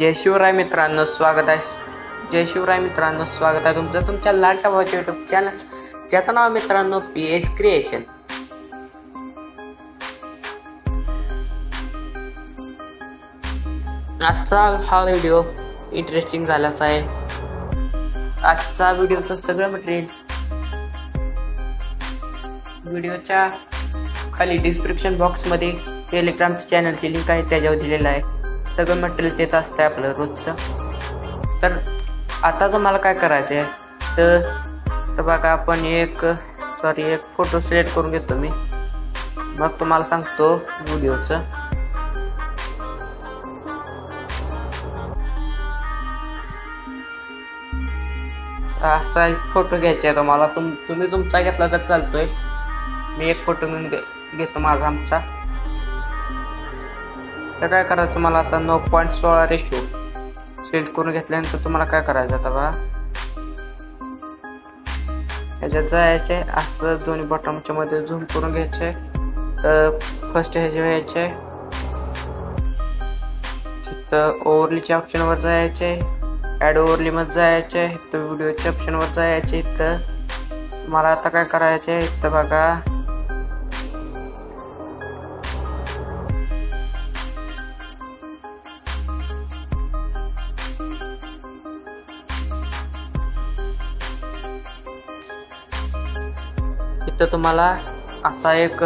जय शिवराय मित्रांनो, स्वागत आहे. जय शिवराय मित्रांनो, स्वागत आहे तुमचं तुमच्या लाडक्या भावाच्या यूट्यूब चॅनल, ज्याचं नाव मित्रांनो PS क्रिएशन. आजचा हा व्हिडिओ इंटरेस्टिंग झालाच आहे. आजचा व्हिडिओचं सगळं मटेरियल व्हिडिओच्या खाली डिस्क्रिप्शन बॉक्समध्ये टेलिग्रामच्या चॅनलची लिंक आहे, त्याच्यावर दिलेलं आहे. सगळं मटेरियल देत असतं आपलं रोजचं. तर आता तुम्हाला काय करायचं आहे तर बघा, आपण एक फोटो सिलेक्ट करून घेतो मी, मग तुम्हाला सांगतो व्हिडिओचं. असा एक फोटो घ्यायचा आहे तुम्हाला. तुम्ही तुमचा घेतला तर चालतोय. मी एक फोटो घेऊन घेतो माझा आमचा. तर काय करायचं तुम्हाला आता 9.16 रेशो सिलेक्ट करून घेतल्यानंतर तुम्हाला काय करायचं आता बघा, ह्याच्यात जायचे असं दोन्ही बॉटमच्या मध्ये झूम करून घ्यायचे. तर फर्स्ट ह्याचे घ्यायचे, तिथं ओव्हरलीच्या ऑप्शनवर जायचे, ॲड ओव्हरली मध्ये जायचे, इथं व्हिडिओच्या ऑप्शनवर जायचे. इथं तुम्हाला आता काय करायचे, इथं बघा इथं तुम्हाला असा एक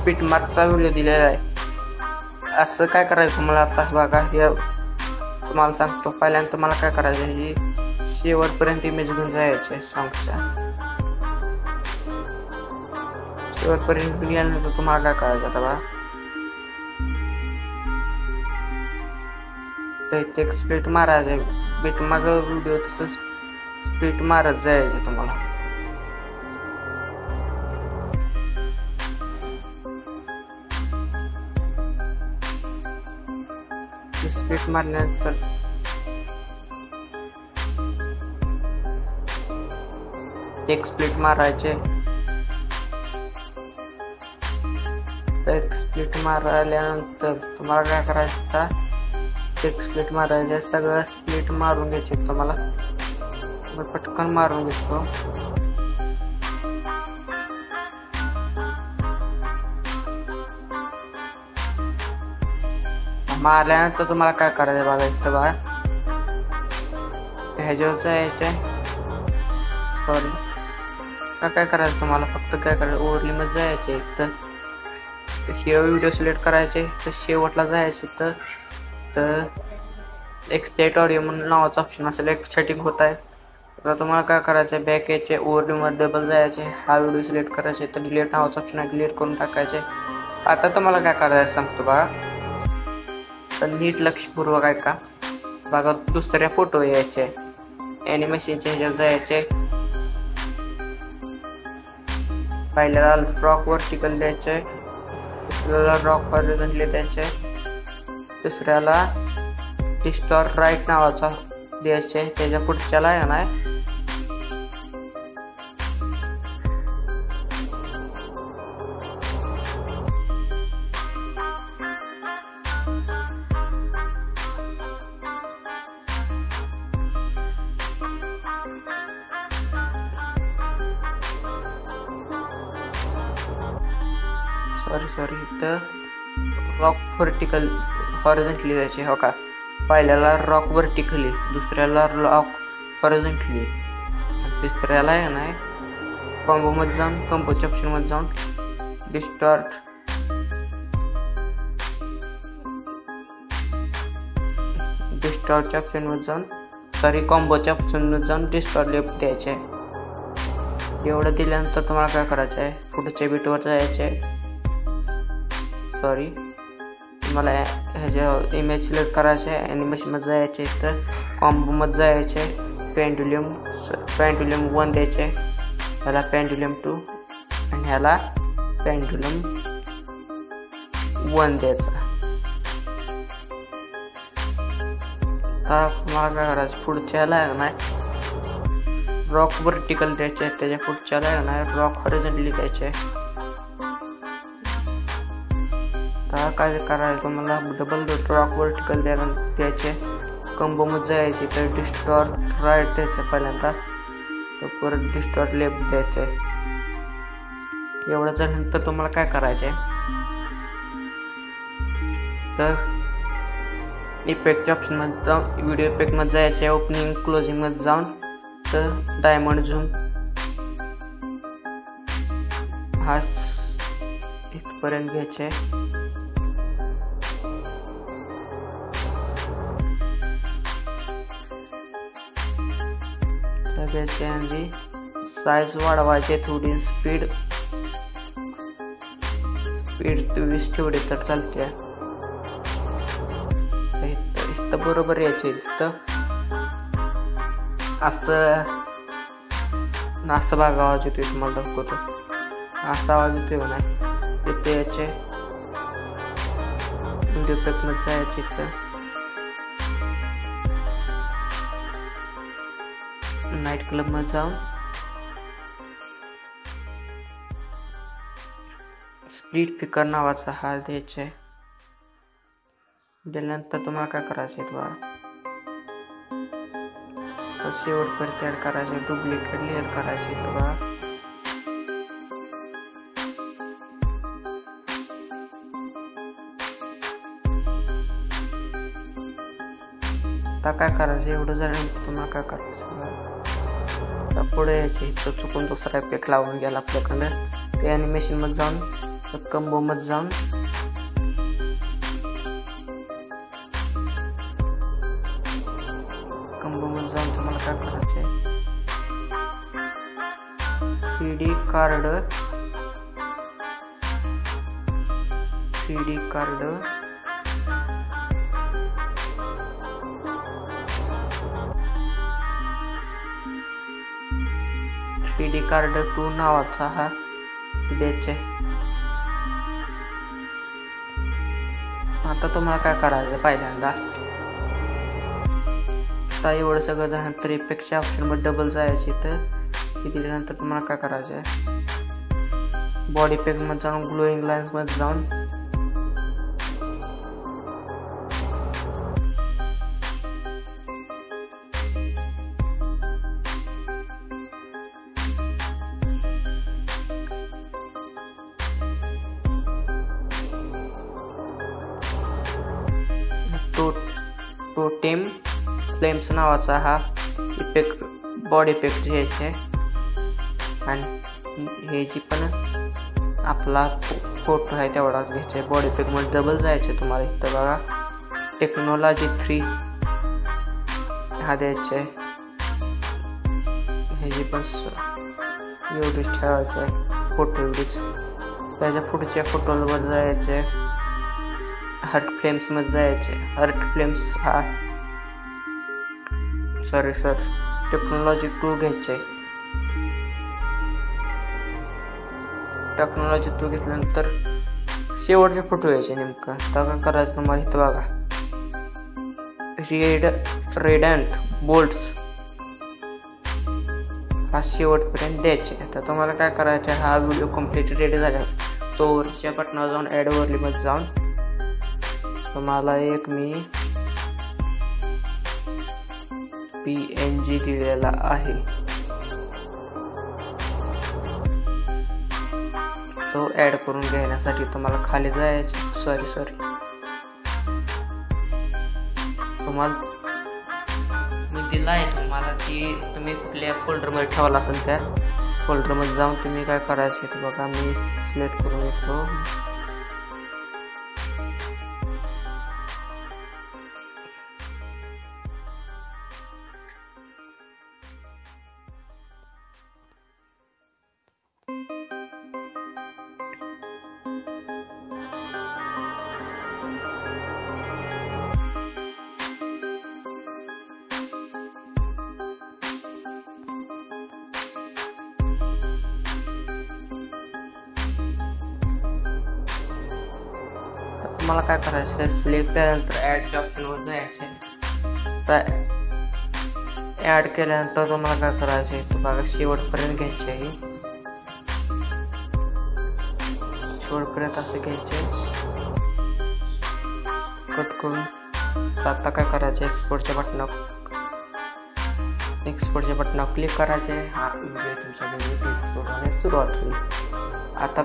पिटमार्कचा व्हिडिओ दिलेला आहे. असं काय करायचं तुम्हाला आता बघा, हे तुम्हाला सांगतो. पहिल्यांदा तुम्हाला काय करायचं, ही शेवटपर्यंत इमेज घेऊन जायचे. सॉंगच्या शेवटपर्यंत गेल्यानंतर तुम्हाला काय करायचं आता बघा, तर इथे एक स्प्लिट मारायचं. बीटमार्क व्हिडिओ तसं स्प्लिट मारत जायचे तुम्हाला. स्प्लिट मारल्यानंतर एक स्प्लिट मारायचे. एक स्प्लिट मारल्यानंतर तुम्हाला काय करायचं, एक स्प्लिट मारायचे. सगळं स्प्लिट मारून घ्यायचे तुम्हाला. मी पटकन मारून घेतो. मारल्यानंतर तुम्हाला काय करायचं बघा, इथं बघा ह्याच्यावर जायचं. काय करायचं तुम्हाला, फक्त काय करायचं, ओव्हरली मध्ये जायचे. इथं व्हिडिओ सिलेक्ट करायचे, तर शेवटला जायचे. तर एक्सटेट ऑडिओ म्हणून नावाचं ऑप्शन असेल, एक सेटिंग होत आहे. तर तुम्हाला काय करायचं, बॅक यायचे, ओव्हरली मध्ये डबल जायचे, हा व्हिडिओ सिलेक्ट करायचे. तर डिलीट नावाचं ऑप्शन आहे, डिलीट करून टाकायचे. आता तुम्हाला काय करायचं सांगतो बघा, तर नीट लक्षपूर्वक आहे का बघा. दुसऱ्या फोटो यायचे, ॲनिमेशनचे ह्याच्यावर जायचे. पहिल्याला रॉक वर्टिकल द्यायचे, दुसऱ्याला रॉक हॉरिझॉन्टली द्यायचे, तिसऱ्याला डिस्टॉर्ट राईट नावाचा द्यायचे. त्याच्या पुढच्याला आहे ना सॉरी इथं रॉक व्हर्टिकल हॉरिझॉन्टली द्यायचे. हो का, पहिल्याला रॉक व्हर्टिकली, दुसऱ्याला रॉक हॉरिझॉन्टली, तिसऱ्याला आहे ना कॉम्बो मध्ये जाऊन, कॉम्पोच्या ऑप्शन मध्ये जाऊन डिस्टॉर्टच्या ऑप्शन मध्ये जाऊन कॉम्बोच्या ऑप्शन मध्ये जाऊन डिस्टॉर्ट लेफ्ट द्यायचे. एवढं दिल्यानंतर तुम्हाला काय करायचं आहे, पुढच्या बीटवर जायचे. मला ह्याच्या इमेज सिलेक्ट करायचे, ॲनिमेशनमध्ये जायचे, तर कॉम्बोमध्ये जायचे, पेंडुलम 1 द्यायचे, ह्याला पेंडुलम 2 आणि ह्याला पेंडुलम 1 द्यायचा. तर तुम्हाला काय करायचं, पुढच्याला आहे ना रॉक वर्टिकल द्यायचे, त्याच्या पुढच्याला आहे ना रॉक हॉरिझॉन्टली द्यायचे. आता काय करायचं, तुम्हाला डबल रॉक वर्टिकल द्यायचे, कंबो मध्ये जायची तर डिस्टॉर्ट राईट द्यायचं पहिल्यांदा, तर परत डिस्टॉर्ट लेफ्ट द्यायचं आहे. एवढं झाल्यानंतर तुम्हाला काय करायचं आहे तर इफेक्टच्या ऑप्शनमध्ये जाऊन व्हिडिओ इफेक्टमध्ये जायचं आहे. ओपनिंग क्लोजिंगमध्ये जाऊन तर डायमंड झूम हा इथपर्यंत घ्यायचे आहे. घ्यायचे आणि साईज वाढवायचे. थोडी स्पीड 20 ठेवली तर चालते. इथं बरोबर यायचे. तिथं असं भाग आवाज येतोय तुम्हाला दाखवतो. असा आवाज येतोय का नाही तिथे यायचे. व्हिडिओ इफेक्टमध्ये जायचे. इथं नाईट क्लब मध्ये जाऊन स्प्लिट फिकर नावाचा हा द्यायचा आहे. दिल्यानंतर तुम्हाला काय करायचं आहे बघा, शेवटपर्यंत ऍड करायचे. डुप्लिकेट लेअर करायचे बघा. आता काय करायचं, एवढं झाल्यानंतर तुम्हाला काय करायचं बघा, पुढे यायचे. तर चुकून दुसरा इफेक्ट लावून गेला आपल्याकडं. ते ॲनिमेशन मध्ये जाऊन कंबो मध्ये जाऊन तुम्हाला काय करायचे, 3D कार्ड 2 नावाचा हा द्यायचे. आता तुम्हाला काय करायचं, पहिल्यांदा आता एवढं सगळं झाल्यानंतर इफेक्टच्या ऑप्शनमध्ये डबल जायचे. तर हे दिल्यानंतर तुम्हाला काय करायचं आहे, बॉडी इफेक्टमध्ये जाऊन ग्लोईंग लाईन्समध्ये जाऊन टोटेम फ्लेम्स नावाचा हा इफेक्ट बॉडी इफेक्ट घ्यायचे. आणि हे जी पण आपला फोटो आहे तेवढाच घ्यायचे. बॉडी इफेक्टमध्ये डबल जायचे. तुम्हाला इथं बघा टेक्नॉलॉजी 3 हा द्यायचे. हे जी पण एवढीच ठेवायचं आहे फोटो एवढीच. त्याच्या पुढच्या फोटोवर जायचे, हर्ट फ्लेम्स मध्ये जायचे. हर्ट फ्लेम्स हा टेक्नॉलॉजी 2 घ्यायचे. टेक्नॉलॉजी 2 घेतल्यानंतर शेवटचे फोटो यायचे. नेमकं आता काय करायचं तुम्हाला इथं बघा, रेडंट बोल्ट्स हा शेवटपर्यंत द्यायचे. आता तुम्हाला काय करायचं, हा व्हिडिओ कम्प्लीट रेडी झाला तो वरच्या बटनावर जाऊन ॲड ओव्हरली मध्ये जाऊन तुम्हाला एक मी PNG दिलेला आहे तो ऍड करून घेण्यासाठी तुम्हाला खाली जायचे. सॉरी तुम्हाला मी दिला आहे तुम्हाला, ती तुम्ही कुठल्या फोल्डरमध्ये ठेवला असेल त्या फोल्डरमध्ये जाऊन तुम्ही काय करायचे ते बघा. मी सिलेक्ट करून येतो. तुम्हाला काय करायचं, सिलेक्ट केल्यानंतर ॲडच्या ऑप्शनवर जायचे. तर ॲड केल्यानंतर तुम्हाला काय करायचे तर बघा शेवटपर्यंत घ्यायचे आहे. शेवटपर्यंत असं घ्यायचे, कट करून तर आता काय करायचं, एक्सपोर्टच्या बटनावर क्लिक करायचे. हा व्हिडिओ तुमचा एक्सपोर्ट होण्यास सुरुवात होईल. आता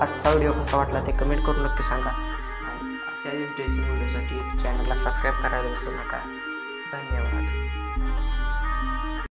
आजचा व्हिडिओ कसा वाटला ते कमेंट करून नक्की सांगा. अशा इंटरेस्टिंग व्हिडिओसाठी चॅनलला सबस्क्राईब करायला विसरू नका. धन्यवाद.